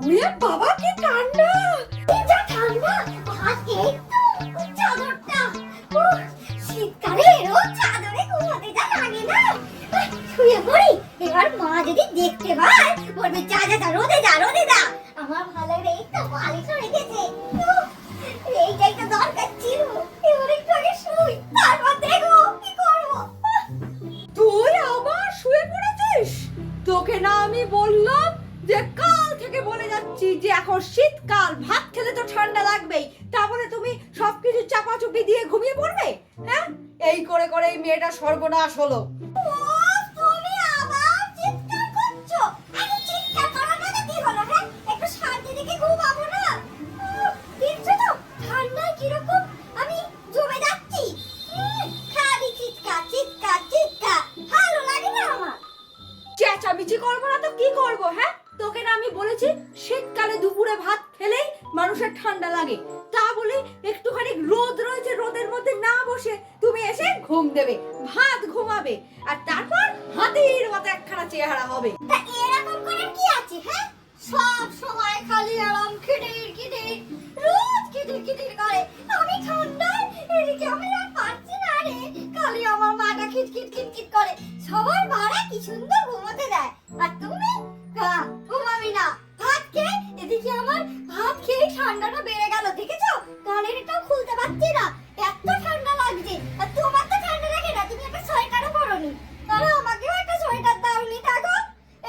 ওরে বাবা কি ঠান্ডা! এই যা ঠান্ডা! আজকে একটু চাদরটা শীতকালে এরও চাদরে ঘুমাতে যা লাগে না। শুয়ে পড়ি, এবার মা যদি দেখতে পায় বলবে যা যা যা রোদে যা রোদে যা। আমার ভালো রে একটু বালিশ রেখেছে, এইটাই তো দরকার ছিল। এবার একটু আগে শুই, তারপর দেখো কি করবো। তুই আবার শুয়ে পড়েছিস? তোকে না আমি বললাম যে কাল থেকে বলে যাচ্ছি যে এখন শীতকাল, ভাত খেলে তো ঠান্ডা লাগবেই, তারপরে তুমি সবকিছু চাপাচুপি দিয়ে ঘুমিয়ে পড়বে? হ্যাঁ, এই করে করে এই মেয়েটা সর্বনাশ হলো। তুমি আবার চিৎকার করছো? আরে চিৎকার করার মানে কি হলো? হ্যাঁ, একটু শান্তি থেকে ঘুমাবো না? দেখছো তো ঠান্ডায় কিরকম আমি জমে যাচ্ছি। খালি চিৎকার চিৎকার চিৎকার, ভালো লাগে না আমার। চেঁচামেচি করবো না তো কি করবো? হ্যাঁ, তোকে না আমি বলেছি শীতকালে দুপুরে ভাত খেলেই মানুষের ঠান্ডা লাগে, তা বলে একটুখানি রোদ রয়েছে, রোদের মধ্যে না বসে তুমি এসে ঘুম দেবে, ভাত ঘুমাবে, আর তারপর হাতির মতো একখানা চেহারা হবে। তা এরকম করার কি আছে? হ্যাঁ, সব সময় খালি আরাম খিটির খিটির, রোজ খিটির খিটির করে। আমি ঠান্ডায় এদিকে আমি আর পারছি না রে, খালি আমার মাটা খিটখিট খিটখিট করে। সবার মারা কি সুন্দর ঘুমোতে দেয়, আর তুমি ঘুমাবি না। ভাত খেয়ে এদিকে আমার ভাত খেয়ে ঠান্ডাটা বেড়ে গেল, দেখেছো? কানের এটাও খুলতে পারছি না, এত ঠান্ডা লাগছে। আর তোমার তো ঠান্ডা লাগে না, তুমি একটা সোয়েটারও পরোনি। তাহলে আমাকেও একটা সোয়েটার দাওনি? থাকো,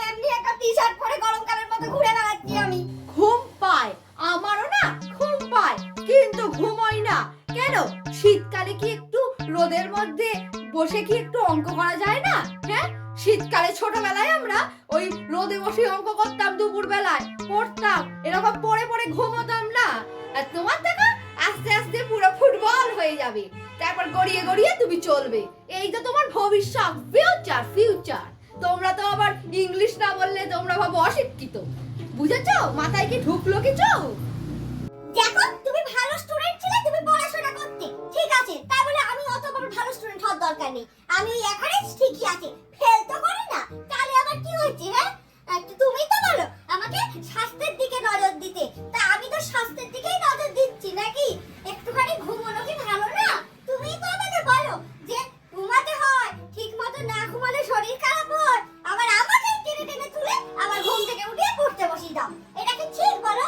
এমনি একটা টি-শার্ট পরে গরমকালের মতো ঘুরে বেড়াচ্ছি আমি। ঘুম পায়, আমারও না ঘুম পায়, কিন্তু ঘুমোই না কেন? শীতকালে কি একটু রোদের মধ্যে বসে কি একটু অঙ্ক করা যায় না? হ্যাঁ, শীতকালে ছোটবেলায় আমরা ওই রোদে বসে অঙ্ক করতাম, দুপুর বেলায় পড়তাম, এরকম পড়ে পড়ে ঘুমোতাম না? আর তোমার দেখা আস্তে আস্তে পুরো ফুটবল হয়ে যাবে, তারপর গড়িয়ে গড়িয়ে তুমি চলবে। এই তো তোমার ভবিষ্যৎ, ফিউচার ফিউচার। তোমরা তো আবার ইংলিশ না বললে তোমরা ভাবো অশিক্ষিত, বুঝেছো? মাথায় কি ঢুকলো কিছু? দেখো, তুমি ভালো স্টুডেন্ট ছিলে, তুমি পড়াশোনা করতে, ঠিক আছে, তাই বলে আমি অত বড় ভালো স্টুডেন্ট হওয়ার দরকার নেই। আমি ওই এভারেজ ঠিকই আছে, ফেল তো করি না। তাহলে আবার কি হয়েছে? হ্যাঁ, তুমি তো বলো আমাকে স্বাস্থ্যের দিকে নজর দিতে, তা আমি তো স্বাস্থ্যের দিকেই নজর দিচ্ছি নাকি? একটুখানি ঘুমানো কি ভালো না? তুমিই তো আমাকে বলো যে ঘুমাতে হয়, ঠিক মতো না ঘুমালে শরীর খারাপ হয়, আবার আমাকে টেনে টেনে তুলে আবার ঘুম থেকে উঠিয়ে পড়তে বসিয়ে দাও। এটা কি ঠিক বলো?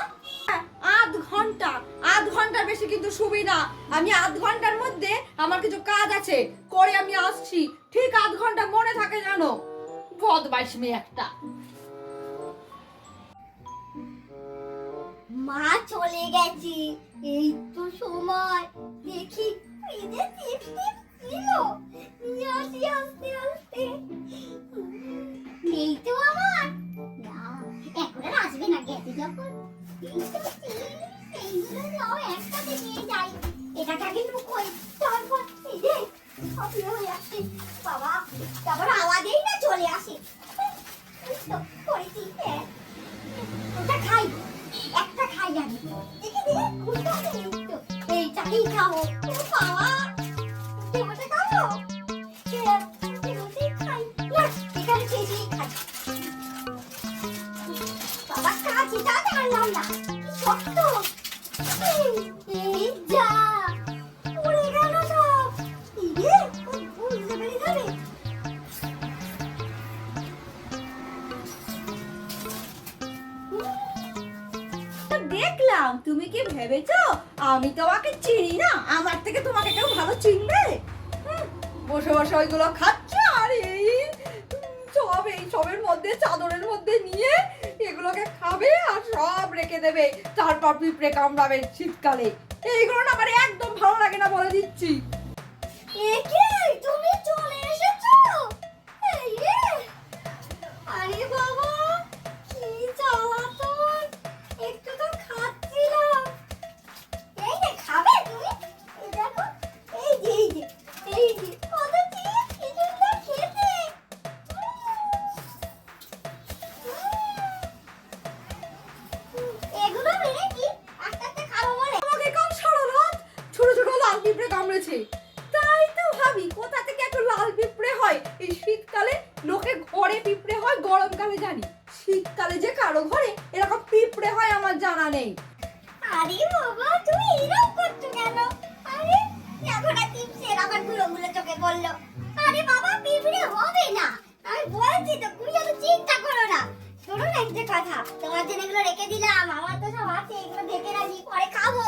আধ ঘন্টার বেশি কিন্তু সুবিধা। আমি আধ ঘন্টার মধ্যে আমার কিছু কাজ আছে, করে আমি আসছি, ঠিক আধ ঘন্টা মনে থাকে জানো? বদমাইশ মেয়ে একটা। মা চলে গেছে, এই তো সময় দেখি ফ্রিজে চিপস টিপস ছিল, নিয়ে আসি আস্তে আস্তে। নেই তো আমার, না এখন আর আসবে না, গেছে যখন। এই তো চিপস, এইগুলো যাও একসাথে নিয়ে যাই। এটাকে আগে লুকোই, তারপর এই যে আপনি হয়ে আসছে বাবা, তারপর আওয়াজেই না চলে আসে। এই তো করেছি, হ্যাঁ ওটা খাই, একটা খাই আমি, দেখি দেখি খুলতে হবে। এইটাকেই খাবো বাবা, দেবতা খাবো, দেবতাই খাই না, এখানে শেষেই খাই। বাবা কাঁচিটা ধারলাম না, কি শক্ত। এই যা পড়ে গেল সব। ইরে বুঝতে পেরে যাবে। দেখলাম, তুমি কি ভেবেছো আমি তোমাকে চিনি না? আমার থেকে তোমাকে কেউ ভালো চিনবে? বসে বসে ওইগুলো খাচ্ছ, আর এই সবের মধ্যে, চাদরের মধ্যে নিয়ে এগুলোকে খাবে আর সব রেখে দেবে, তারপর পিঁপড়ে কামড়াবে শীতকালে। এইগুলো না আমার একদম ভালো লাগে না, বলে দিচ্ছি। একে তুমি চলে এসেছো? এই রে, আরে বাবা কি জ্বালাতন, একটু তো খাচ্ছিলাম। এই যে খাবে তুমি, এই দেখো, এই যে এই যে এই যে কত চিপস, কি সুন্দর খেতে। এগুলো মেরে কি আস্তে আস্তে খাবো বলে? আমাকে কাল সারা রাত ছোট ছোট লাল পিঁপড়ে কামড়েছে, তাই তো ভাবি কোথা থেকে এত লাল পিঁপড়ে হয়। এই শীতকালে লোকে ঘরে পিঁপড়ে হয়, গরমকালে জানি, শীতকালে যে কারো ঘরে এরকম পিঁপড়ে হয় জানা নেই। আরে বাবা তুমি এরকম করছো কেন? আরে এখন আর টিপসের আবার গুলো চোখে পড়লো। আরে বাবা পিঁপড়ে হবে না, আমি বলছি তো তুমি এত চিন্তা করো না। শোনো না একটা কথা, তোমার জন্য এগুলো রেখে দিলাম, আমার তো সব আছে, এগুলো ঢেকে রাখি, পরে খাবো।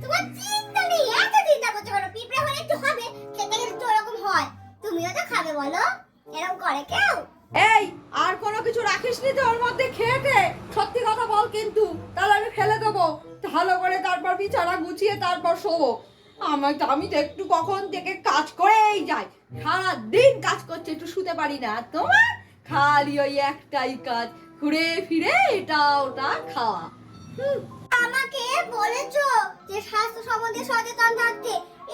তোমার চিন্তা নেই, এত চিন্তা করছো কেন? পিঁপড়ে হলে একটু হবে, খেতে গেলে তো এরকম হয়। তুমিও তো খাবে বলো, এরকম করে কেউ? এই আর কোনো কিছু রাখিস নি তো ওর মধ্যে খেয়েতে? সত্যি কথা বল কিন্তু, তাহলে আমি ফেলে দেবো। ভালো করে তারপর বিছানা গুছিয়ে তারপর শোবো। আমি তো একটু কখন থেকে কাজ করেই যাই, সারাদিন কাজ করছে, একটু শুতে পারি না। আর তোমার খালি ওই একটাই কাজ, ঘুরে ফিরে এটা ওটা খাওয়া। আমাকে বলেছো যে স্বাস্থ্য সম্বন্ধে সচেতন থাকতে,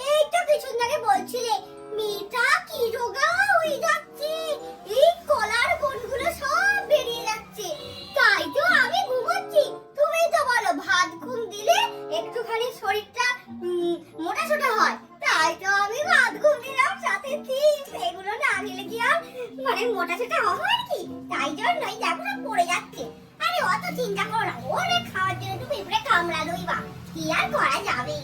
এই তো কিছুদিন আগে বলছিলে মেয়েটা কি রোগা হয়ে যাচ্ছে, এই কলার বোনগুলো সব বেরিয়ে যাচ্ছে। তাই তো আমি ঘুমোচ্ছি, তুমি তো বলো ভাত ঘুম দিলে একটুখানি শরীরটা মোটা সোটা হয়। তাই তো আমি ভাত ঘুম দিলাম, সাথে চিপস, এগুলো না খেলে কি আর মানে মোটা সোটা হয় আর কি। তাই জন্যই দেখো না পড়ে যাচ্ছে। আরে অত চিন্তা করো না, ওরে খাওয়ার জন্য একটু পিঁপড়ে কামড়ালোই বা কি আর করা যাবে।